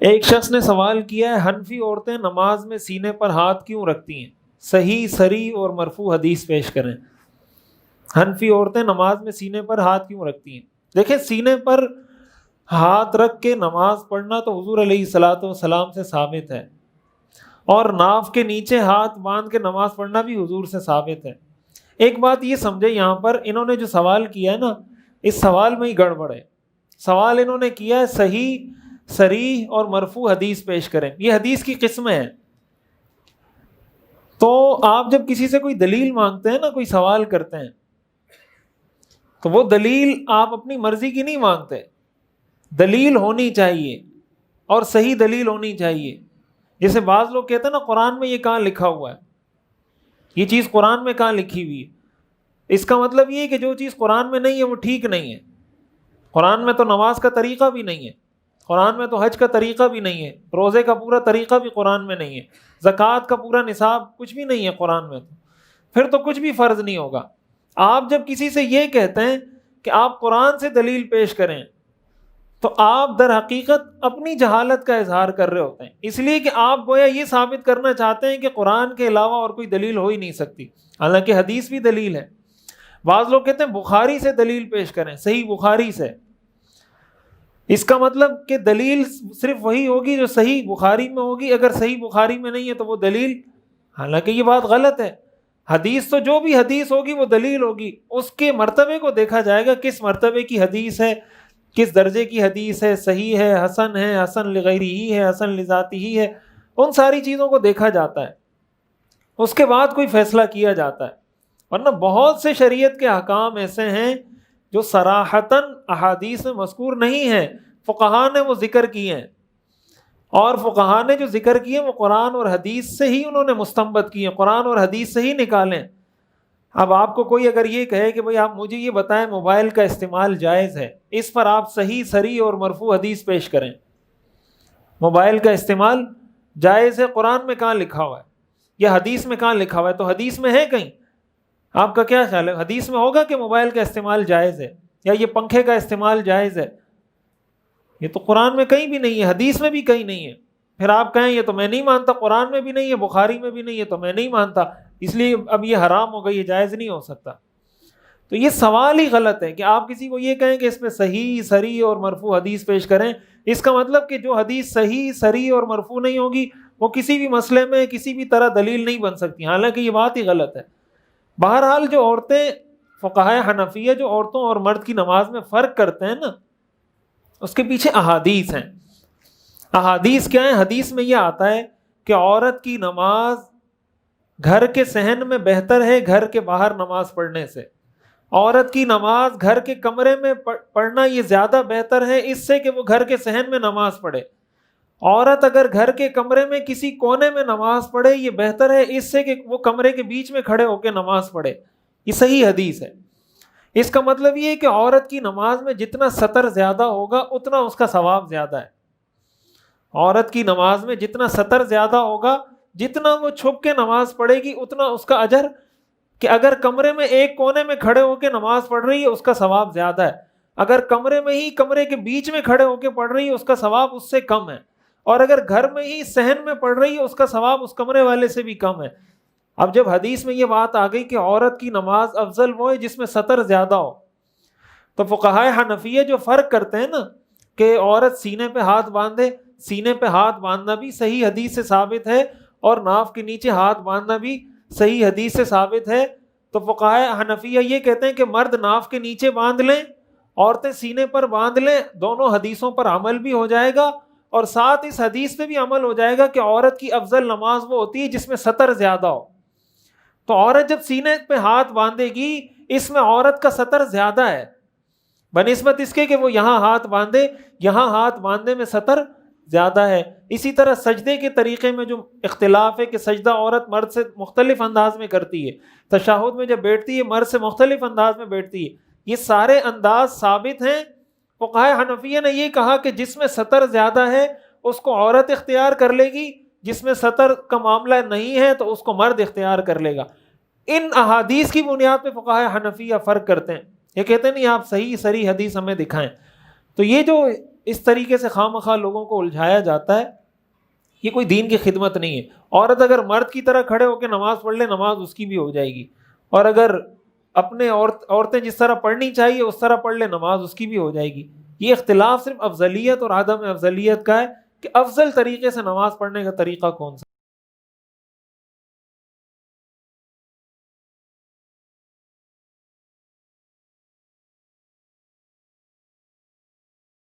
ایک شخص نے سوال کیا ہے حنفی عورتیں نماز میں سینے پر ہاتھ کیوں رکھتی ہیں؟ صحیح، صریح اور مرفوع حدیث پیش کریں۔ حنفی عورتیں نماز میں سینے پر ہاتھ کیوں رکھتی ہیں؟ دیکھیں، سینے پر ہاتھ رکھ کے نماز پڑھنا تو حضور علیہ الصلاۃ والسلام سے ثابت ہے، اور ناف کے نیچے ہاتھ باندھ کے نماز پڑھنا بھی حضور سے ثابت ہے۔ ایک بات یہ سمجھے، یہاں پر انہوں نے جو سوال کیا ہے نا، اس سوال میں ہی گڑبڑ ہے۔ سوال انہوں نے کیا ہے صحیح، صریح اور مرفوع حدیث پیش کریں، یہ حدیث کی قسمیں ہیں۔ تو آپ جب کسی سے کوئی دلیل مانگتے ہیں نا، کوئی سوال کرتے ہیں، تو وہ دلیل آپ اپنی مرضی کی نہیں مانگتے، دلیل ہونی چاہیے اور صحیح دلیل ہونی چاہیے۔ جیسے بعض لوگ کہتے ہیں نا قرآن میں یہ کہاں لکھا ہوا ہے، یہ چیز قرآن میں کہاں لکھی ہوئی ہے؟ اس کا مطلب یہ ہے کہ جو چیز قرآن میں نہیں ہے وہ ٹھیک نہیں ہے۔ قرآن میں تو نماز کا طریقہ بھی نہیں ہے، قرآن میں تو حج کا طریقہ بھی نہیں ہے، روزے کا پورا طریقہ بھی قرآن میں نہیں ہے، زکوٰۃ کا پورا نصاب کچھ بھی نہیں ہے قرآن میں، پھر تو کچھ بھی فرض نہیں ہوگا۔ آپ جب کسی سے یہ کہتے ہیں کہ آپ قرآن سے دلیل پیش کریں، تو آپ در حقیقت اپنی جہالت کا اظہار کر رہے ہوتے ہیں، اس لیے کہ آپ گویا یہ ثابت کرنا چاہتے ہیں کہ قرآن کے علاوہ اور کوئی دلیل ہو ہی نہیں سکتی، حالانکہ حدیث بھی دلیل ہے۔ بعض لوگ کہتے ہیں بخاری سے دلیل پیش کریں، صحیح بخاری سے۔ اس کا مطلب کہ دلیل صرف وہی ہوگی جو صحیح بخاری میں ہوگی، اگر صحیح بخاری میں نہیں ہے تو وہ دلیل، حالانکہ یہ بات غلط ہے۔ حدیث تو جو بھی حدیث ہوگی وہ دلیل ہوگی، اس کے مرتبے کو دیکھا جائے گا، کس مرتبے کی حدیث ہے، کس درجے کی حدیث ہے، صحیح ہے، حسن لغیرہ ہی ہے، حسن لذاتی ہی ہے، ان ساری چیزوں کو دیکھا جاتا ہے، اس کے بعد کوئی فیصلہ کیا جاتا ہے۔ ورنہ بہت سے شریعت کے احکام ایسے ہیں جو صراحتاً احادیث میں مذکور نہیں ہیں، فقہا نے وہ ذکر کیے ہیں، اور فقہا نے جو ذکر کیے وہ قرآن اور حدیث سے ہی انہوں نے مستنبط کیے، قرآن اور حدیث سے ہی نکالیں۔ اب آپ کو کوئی اگر یہ کہے کہ بھئی آپ مجھے یہ بتائیں موبائل کا استعمال جائز ہے، اس پر آپ صحیح، صریح اور مرفوع حدیث پیش کریں۔ موبائل کا استعمال جائز ہے، قرآن میں کہاں لکھا ہوا ہے یا حدیث میں کہاں لکھا ہوا ہے؟ تو حدیث میں ہے کہیں؟ آپ کا کیا خیال ہے، حدیث میں ہوگا کہ موبائل کا استعمال جائز ہے یا یہ پنکھے کا استعمال جائز ہے؟ یہ تو قرآن میں کہیں بھی نہیں ہے، حدیث میں بھی کہیں نہیں ہے۔ پھر آپ کہیں یہ تو میں نہیں مانتا، قرآن میں بھی نہیں ہے، بخاری میں بھی نہیں ہے، تو میں نہیں مانتا، اس لیے اب یہ حرام ہو گئی، یہ جائز نہیں ہو سکتا۔ تو یہ سوال ہی غلط ہے کہ آپ کسی کو یہ کہیں کہ اس میں صحیح، صریح اور مرفوع حدیث پیش کریں۔ اس کا مطلب کہ جو حدیث صحیح، صریح اور مرفوع نہیں ہوگی وہ کسی بھی مسئلے میں کسی بھی طرح دلیل نہیں بن سکتی، حالانکہ یہ بات ہی غلط ہے۔ بہرحال جو عورتیں، فقہائے حنفیہ جو عورتوں اور مرد کی نماز میں فرق کرتے ہیں نا، اس کے پیچھے احادیث ہیں۔ احادیث کیا ہیں؟ حدیث میں یہ آتا ہے کہ عورت کی نماز گھر کے صحن میں بہتر ہے گھر کے باہر نماز پڑھنے سے۔ عورت کی نماز گھر کے کمرے میں پڑھنا یہ زیادہ بہتر ہے اس سے کہ وہ گھر کے صحن میں نماز پڑھے۔ عورت اگر گھر کے کمرے میں کسی کونے میں نماز پڑھے یہ بہتر ہے اس سے کہ وہ کمرے کے بیچ میں کھڑے ہو کے نماز پڑھے۔ یہ صحیح حدیث ہے۔ اس کا مطلب یہ ہے کہ عورت کی نماز میں جتنا سطر زیادہ ہوگا اتنا اس کا ثواب زیادہ ہے۔ عورت کی نماز میں جتنا سطر زیادہ ہوگا، جتنا وہ چھپ کے نماز پڑھے گی اتنا اس کا اجر، کہ اگر کمرے میں ایک کونے میں کھڑے ہو کے نماز پڑھ رہی ہے اس کا ثواب زیادہ ہے، اگر کمرے میں ہی کمرے کے بیچ میں کھڑے ہو کے پڑھ رہی ہے اس کا ثواب اس سے کم ہے، اور اگر گھر میں ہی صحن میں پڑھ رہی ہے اس کا ثواب اس کمرے والے سے بھی کم ہے۔ اب جب حدیث میں یہ بات آ گئی کہ عورت کی نماز افضل وہ ہے جس میں سطر زیادہ ہو، تو فقہائے حنفیہ جو فرق کرتے ہیں نا کہ عورت سینے پہ ہاتھ باندھے، سینے پہ ہاتھ باندھنا بھی صحیح حدیث سے ثابت ہے، اور ناف کے نیچے ہاتھ باندھنا بھی صحیح حدیث سے ثابت ہے۔ تو فقہائے حنفیہ یہ کہتے ہیں کہ مرد ناف کے نیچے باندھ لیں، عورتیں سینے پر باندھ لیں، دونوں حدیثوں پر عمل بھی ہو جائے گا، اور ساتھ اس حدیث پہ بھی عمل ہو جائے گا کہ عورت کی افضل نماز وہ ہوتی ہے جس میں سطر زیادہ ہو۔ تو عورت جب سینے پہ ہاتھ باندھے گی اس میں عورت کا سطر زیادہ ہے بنسبت اس کے کہ وہ یہاں ہاتھ باندھے، یہاں ہاتھ باندھنے میں سطر زیادہ ہے۔ اسی طرح سجدے کے طریقے میں جو اختلاف ہے کہ سجدہ عورت مرد سے مختلف انداز میں کرتی ہے، تشہد میں جب بیٹھتی ہے مرد سے مختلف انداز میں بیٹھتی ہے، یہ سارے انداز ثابت ہیں۔ فقہائے حنفیہ نے یہ کہا کہ جس میں سطر زیادہ ہے اس کو عورت اختیار کر لے گی، جس میں سطر کا معاملہ نہیں ہے تو اس کو مرد اختیار کر لے گا۔ ان احادیث کی بنیاد پہ فقہائے حنفیہ فرق کرتے ہیں، یہ کہتے ہیں نہیں آپ صحیح صریح حدیث ہمیں دکھائیں۔ تو یہ جو اس طریقے سے خواہ مخواہ لوگوں کو الجھایا جاتا ہے، یہ کوئی دین کی خدمت نہیں ہے۔ عورت اگر مرد کی طرح کھڑے ہو کے نماز پڑھ لے، نماز اس کی بھی ہو جائے گی، اور اگر اپنے عورتیں جس طرح پڑھنی چاہیے اس طرح پڑھ لے، نماز اس کی بھی ہو جائے گی۔ یہ اختلاف صرف افضلیت اور عدم افضلیت کا ہے کہ افضل طریقے سے نماز پڑھنے کا طریقہ کون سا